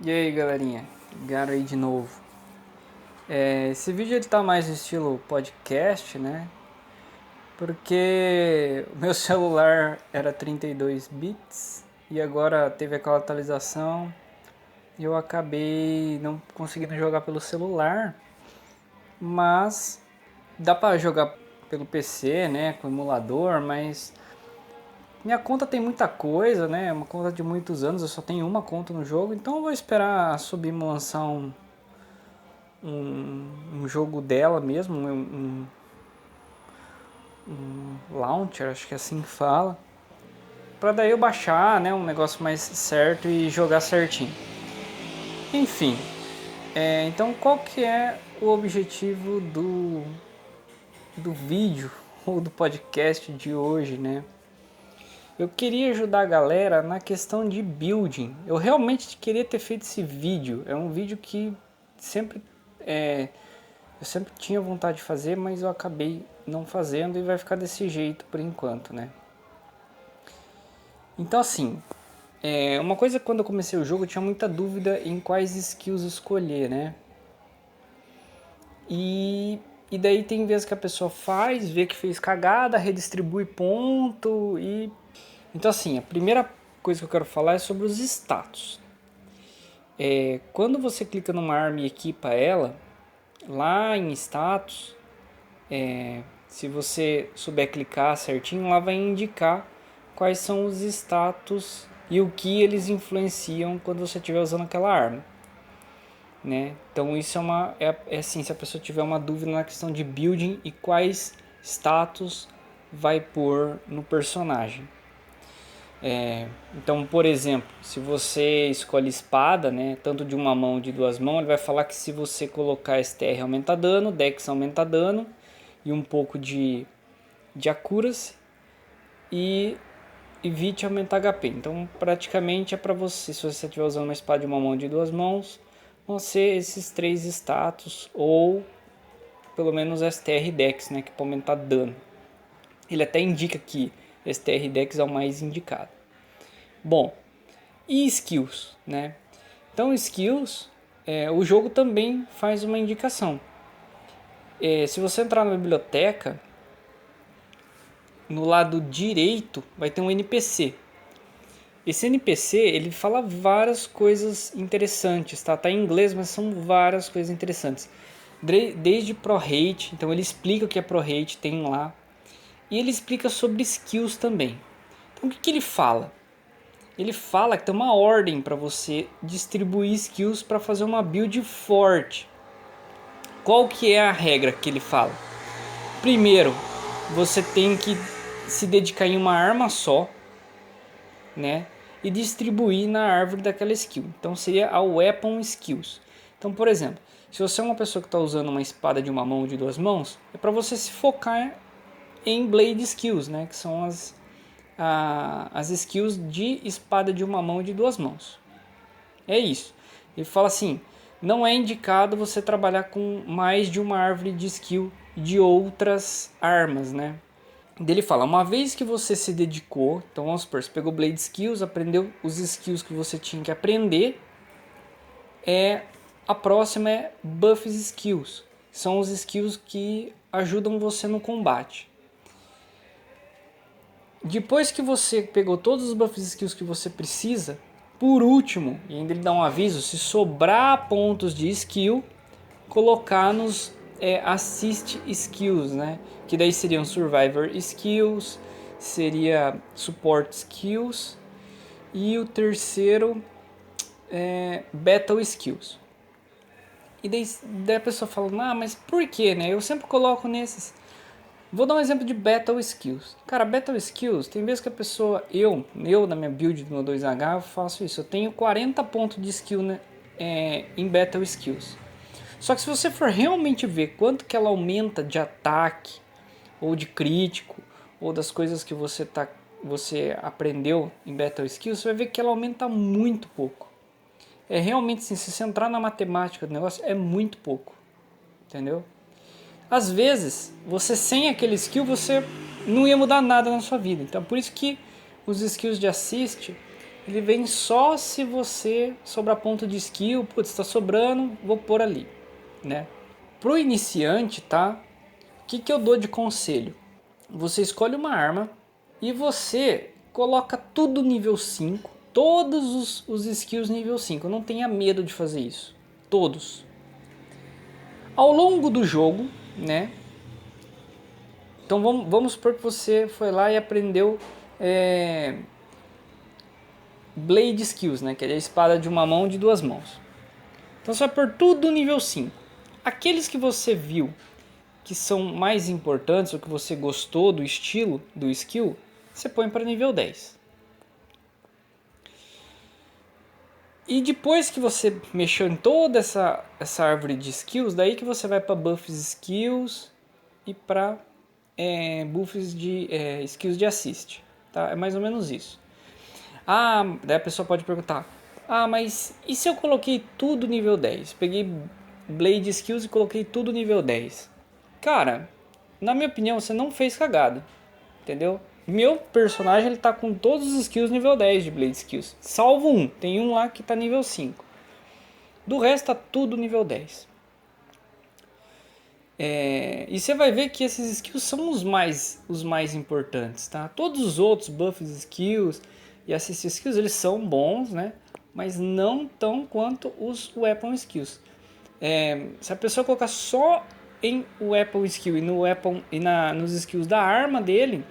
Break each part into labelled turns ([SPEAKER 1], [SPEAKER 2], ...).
[SPEAKER 1] E aí galerinha, Garo aí de novo. Esse vídeo ele tá mais no estilo podcast, né? Porque o meu celular era 32 bits e agora teve aquela atualização e eu acabei não conseguindo jogar pelo celular, mas dá pra jogar pelo PC, né? Com emulador, mas minha conta tem muita coisa, né? É uma conta de muitos anos, eu só tenho uma conta no jogo, então eu vou esperar a Subimo lançar um jogo dela mesmo, um launcher, acho que é assim que fala, para daí eu baixar, né, um negócio mais certo e jogar certinho. Enfim, então qual que é o objetivo do vídeo ou do podcast de hoje, né? Eu queria ajudar a galera na questão de building. Eu realmente queria ter feito esse vídeo. É um vídeo que sempre eu sempre tinha vontade de fazer, mas eu acabei não fazendo e vai ficar desse jeito por enquanto, né? Então assim, uma coisa quando eu comecei o jogo eu tinha muita dúvida em quais skills escolher, né? E daí tem vezes que a pessoa faz, vê que fez cagada, redistribui ponto e... Então assim, a primeira coisa que eu quero falar é sobre os status. Quando você clica numa arma e equipa ela, lá em status, se você souber clicar certinho, lá vai indicar quais são os status e o que eles influenciam quando você estiver usando aquela arma, né? Então isso é assim, se a pessoa tiver uma dúvida na questão de building e quais status vai pôr no personagem. Então, por exemplo, se você escolhe espada, né, tanto de uma mão ou de duas mãos, ele vai falar que se você colocar STR aumenta dano, Dex aumenta dano e um pouco de accuracy e evite aumentar HP. Então, praticamente é para você, se você estiver usando uma espada de uma mão ou de duas mãos, vão ser esses três status ou pelo menos STR Dex, né, que é para aumentar dano. Ele até indica que STR Dex é o mais indicado. Bom, e skills, né? Então, skills, o jogo também faz uma indicação. Se você entrar na biblioteca, no lado direito vai ter um NPC. Esse NPC ele fala várias coisas interessantes, tá? Tá em inglês, mas são várias coisas interessantes. Desde Pro Hate, então ele explica o que é Pro Hate, tem lá. E ele explica sobre skills também. Então o que ele fala? Ele fala que tem uma ordem para você distribuir skills para fazer uma build forte. Qual que é a regra que ele fala? Primeiro, você tem que se dedicar em uma arma só, né? E distribuir na árvore daquela skill. Então seria a Weapon Skills. Então, por exemplo, se você é uma pessoa que está usando uma espada de uma mão ou de duas mãos, é para você se focar em Blade Skills, né? Que são as skills de espada de uma mão e de duas mãos. É isso. Ele fala assim, não é indicado você trabalhar com mais de uma árvore de skill de outras armas, né? Dele fala, uma vez que você se dedicou, então vamos supor, você pegou Blade Skills, aprendeu os skills que você tinha que aprender, a próxima é Buffs Skills, são os skills que ajudam você no combate. Depois que você pegou todos os Buffs Skills que você precisa, por último, e ainda ele dá um aviso, se sobrar pontos de skill, colocar nos assist skills, né? Que daí seriam survivor skills, seria support skills e o terceiro é battle skills. E daí a pessoa fala, mas por que, né? Eu sempre coloco nesses. Vou dar um exemplo de Battle Skills. Cara, Battle Skills, tem vezes que a pessoa, eu na minha build do meu 2H, eu faço isso. Eu tenho 40 pontos de skill, né, em Battle Skills. Só que se você for realmente ver quanto que ela aumenta de ataque, ou de crítico, ou das coisas que você aprendeu em Battle Skills, você vai ver que ela aumenta muito pouco. É realmente assim, se você entrar na matemática do negócio, é muito pouco. Entendeu? Às vezes, você sem aquele skill, você não ia mudar nada na sua vida. Então, por isso que os skills de assist ele vem só se você sobrar ponto de skill, putz, tá sobrando, vou pôr ali, né? Pro iniciante, tá? O que eu dou de conselho? Você escolhe uma arma e você coloca tudo nível 5, todos os skills nível 5, não tenha medo de fazer isso, todos. Ao longo do jogo, né? Então vamos supor que você foi lá e aprendeu Blade Skills, né? Que é a espada de uma mão de duas mãos. Então você vai pôr tudo nível 5. Aqueles que você viu que são mais importantes, ou que você gostou do estilo, do skill, você põe para nível 10. E depois que você mexeu em toda essa árvore de skills, daí que você vai para buffs skills e para buffs de skills de assist. Tá? É mais ou menos isso. Daí a pessoa pode perguntar, mas e se eu coloquei tudo nível 10? Peguei Blade Skills e coloquei tudo nível 10. Cara, na minha opinião, você não fez cagada, entendeu? Meu personagem ele tá com todos os skills nível 10 de Blade Skills, salvo um, tem um lá que tá nível 5. Do resto tá tudo nível 10. E você vai ver que esses skills são os mais importantes, tá? Todos os outros buffs skills e assist skills, eles são bons, né? Mas não tão quanto os weapon skills. Se a pessoa colocar só em weapon skill e no weapon e nos skills da arma dele,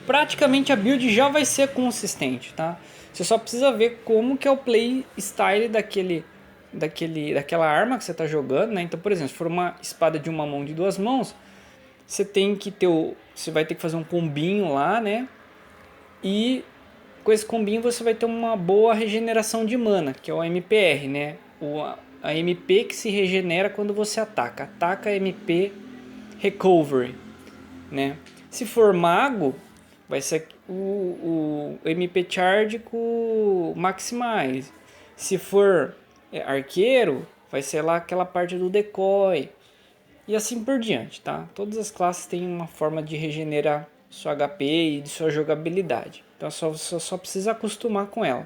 [SPEAKER 1] praticamente a build já vai ser consistente, tá? Você só precisa ver como que é o play style daquela arma que você está jogando, né? Então, por exemplo, se for uma espada de uma mão de duas mãos, você vai ter que fazer um combinho lá, né? E com esse combinho você vai ter uma boa regeneração de mana, que é o MPR, né? A MP que se regenera quando você ataca. Ataca MP Recovery, né? Se for mago, vai ser o MP Charge com Maximize. Se for arqueiro, vai ser lá aquela parte do decoy. E assim por diante, tá? Todas as classes têm uma forma de regenerar sua HP e de sua jogabilidade. Então você só precisa acostumar com ela.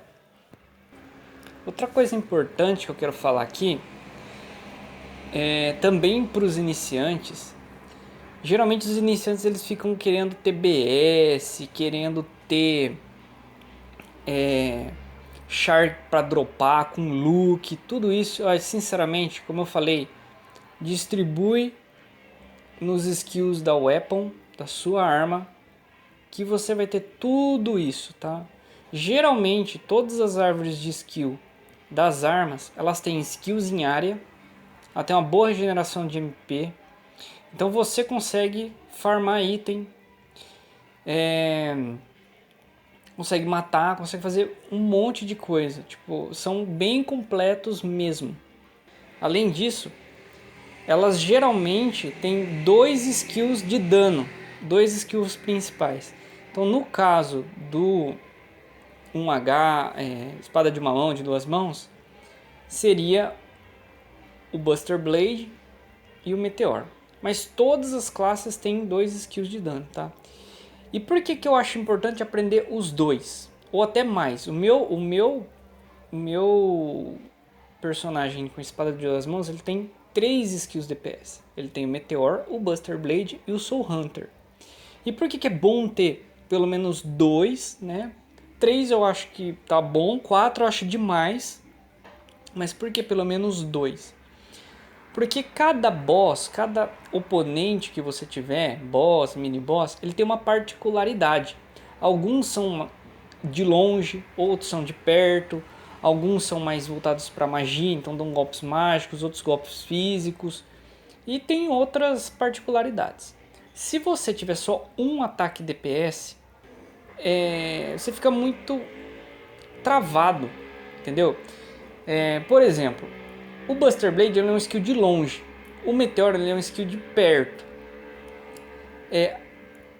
[SPEAKER 1] Outra coisa importante que eu quero falar aqui também para os iniciantes. Geralmente os iniciantes eles ficam querendo ter BS, querendo ter char para dropar com look, tudo isso, sinceramente, como eu falei, distribui nos skills da weapon, da sua arma, que você vai ter tudo isso, tá? Geralmente todas as árvores de skill das armas, elas têm skills em área, ela tem uma boa regeneração de MP, então você consegue farmar item, consegue matar, consegue fazer um monte de coisa. Tipo, são bem completos mesmo. Além disso, elas geralmente têm 2 skills de dano, 2 skills principais. Então, no caso do 1H, espada de uma mão, de duas mãos, seria o Buster Blade e o Meteor. Mas todas as classes têm 2 skills de dano, tá? E por que eu acho importante aprender os dois? Ou até mais. O meu personagem com espada de duas mãos, ele tem 3 skills DPS. Ele tem o Meteor, o Buster Blade e o Soul Hunter. E por que é bom ter pelo menos 2, né? 3 eu acho que tá bom, 4 eu acho demais. Mas por que pelo menos 2? Porque cada boss, cada oponente que você tiver, boss, mini boss, ele tem uma particularidade. Alguns são de longe, outros são de perto, alguns são mais voltados para magia, então dão golpes mágicos, outros golpes físicos, e tem outras particularidades. Se você tiver só um ataque DPS, você fica muito travado, entendeu? Por exemplo, o Buster Blade ele é um skill de longe, o Meteor ele é um skill de perto.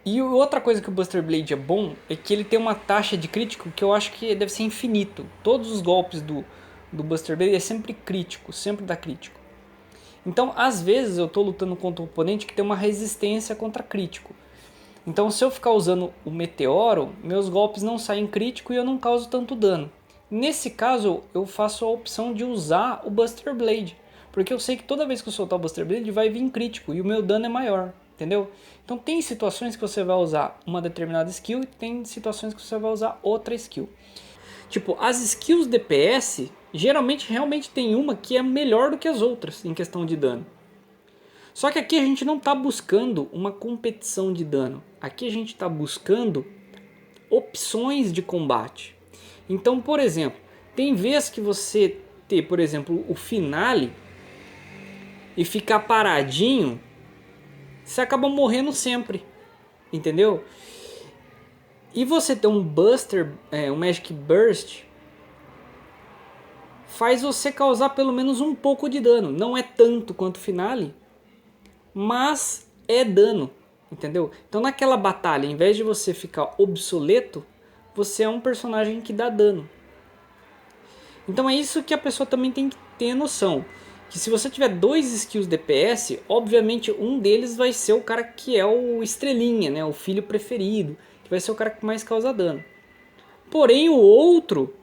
[SPEAKER 1] E outra coisa que o Buster Blade é bom é que ele tem uma taxa de crítico que eu acho que deve ser infinito. Todos os golpes do Buster Blade é sempre crítico, sempre dá crítico. Então, às vezes eu estou lutando contra um oponente que tem uma resistência contra crítico. Então se eu ficar usando o meteoro, meus golpes não saem crítico e eu não causo tanto dano. Nesse caso eu faço a opção de usar o Buster Blade, porque eu sei que toda vez que eu soltar o Buster Blade vai vir crítico e o meu dano é maior, entendeu? Então tem situações que você vai usar uma determinada skill e tem situações que você vai usar outra skill. Tipo, as skills DPS, geralmente realmente tem uma que é melhor do que as outras em questão de dano. Só que aqui a gente não está buscando uma competição de dano. Aqui a gente está buscando opções de combate. Então, por exemplo, tem vezes que você ter, por exemplo, o finale e ficar paradinho, você acaba morrendo sempre, entendeu? E você ter um Buster, um Magic Burst, faz você causar pelo menos um pouco de dano. Não é tanto quanto o finale, mas é dano, entendeu? Então naquela batalha, em vez de você ficar obsoleto, você é um personagem que dá dano. Então é isso que a pessoa também tem que ter noção. Que se você tiver dois skills DPS, obviamente um deles vai ser o cara que é o estrelinha, né? O filho preferido, que vai ser o cara que mais causa dano. Porém o outro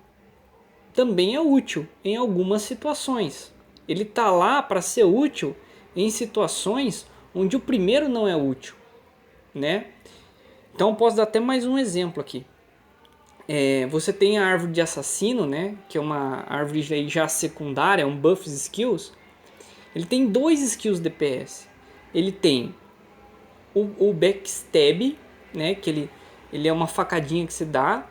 [SPEAKER 1] também é útil em algumas situações. Ele tá lá para ser útil em situações onde o primeiro não é útil, né? Então eu posso dar até mais um exemplo aqui. Você tem a árvore de assassino, né? Que é uma árvore já secundária, um buffs skills. Ele tem dois skills DPS. Ele tem o backstab, né? Que ele é uma facadinha que se dá.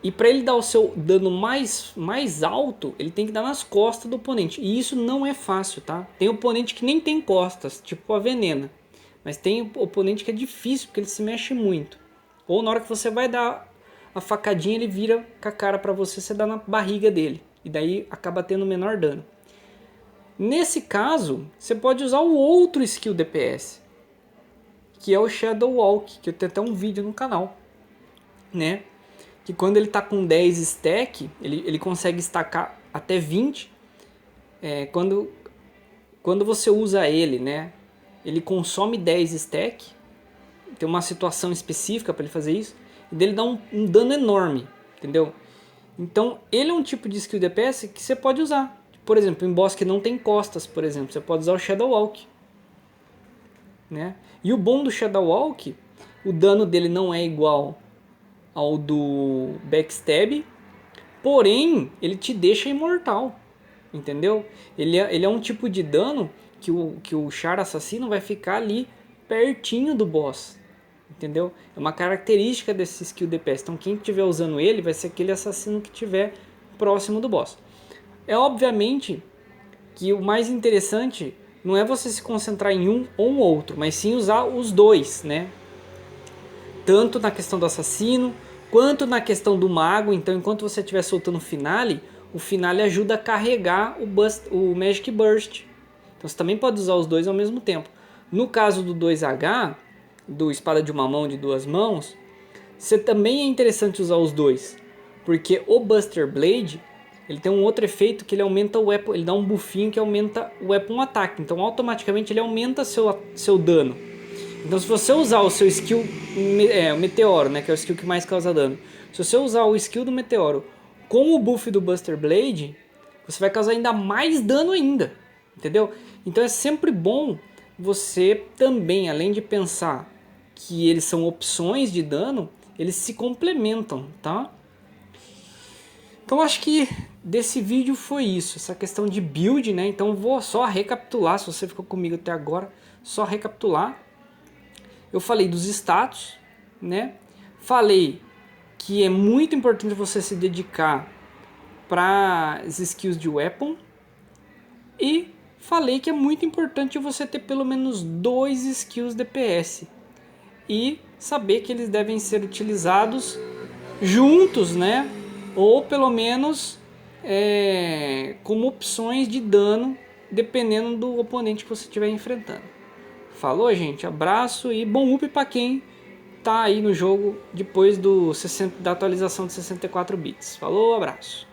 [SPEAKER 1] E para ele dar o seu dano mais alto, ele tem que dar nas costas do oponente. E isso não é fácil, tá? Tem oponente que nem tem costas, tipo a venena. Mas tem oponente que é difícil, porque ele se mexe muito. Ou na hora que você vai dar a facadinha, ele vira com a cara para você, você dá na barriga dele. E daí acaba tendo menor dano. Nesse caso, você pode usar o outro skill DPS, que é o Shadow Walk, que eu tenho até um vídeo no canal, né? Que quando ele tá com 10 stack, ele consegue stackar até 20. Quando você usa ele, né? Ele consome 10 stack. Tem uma situação específica para ele fazer isso. E dele dá um dano enorme, entendeu? Então ele é um tipo de skill DPS que você pode usar. Por exemplo, em boss que não tem costas, por exemplo, você pode usar o Shadow Walk, né? E o bom do Shadow Walk, o dano dele não é igual ao do backstab, porém ele te deixa imortal, entendeu? Ele é um tipo de dano que o Char assassino vai ficar ali pertinho do boss, entendeu? É uma característica desse skill DPS. Então quem estiver usando ele vai ser aquele assassino que estiver próximo do boss. É obviamente que o mais interessante não é você se concentrar em um ou outro, mas sim usar os dois, né? Tanto na questão do assassino, quanto na questão do mago. Então enquanto você estiver soltando o finale ajuda a carregar o Magic Burst. Então você também pode usar os dois ao mesmo tempo. No caso do 2H, do espada de uma mão, de duas mãos, você também é interessante usar os dois. Porque o Buster Blade, ele tem um outro efeito que ele aumenta o weapon, ele dá um buffinho que aumenta o weapon ataque. Então automaticamente ele aumenta seu dano. Então se você usar o seu skill, o meteoro, né, que é o skill que mais causa dano. Se você usar o skill do meteoro com o buff do Buster Blade, você vai causar ainda mais dano ainda, entendeu? Então é sempre bom você também, além de pensar que eles são opções de dano, eles se complementam, tá? Então acho que desse vídeo foi isso, essa questão de build, né? Então vou só recapitular, se você ficou comigo até agora, só recapitular. Eu falei dos status, né? Falei que é muito importante você se dedicar para as skills de weapon. E falei que é muito importante você ter pelo menos 2 skills DPS. E saber que eles devem ser utilizados juntos, né? Ou pelo menos como opções de dano, dependendo do oponente que você estiver enfrentando. Falou, gente? Abraço e bom up para quem tá aí no jogo depois da atualização de 64 bits. Falou, abraço.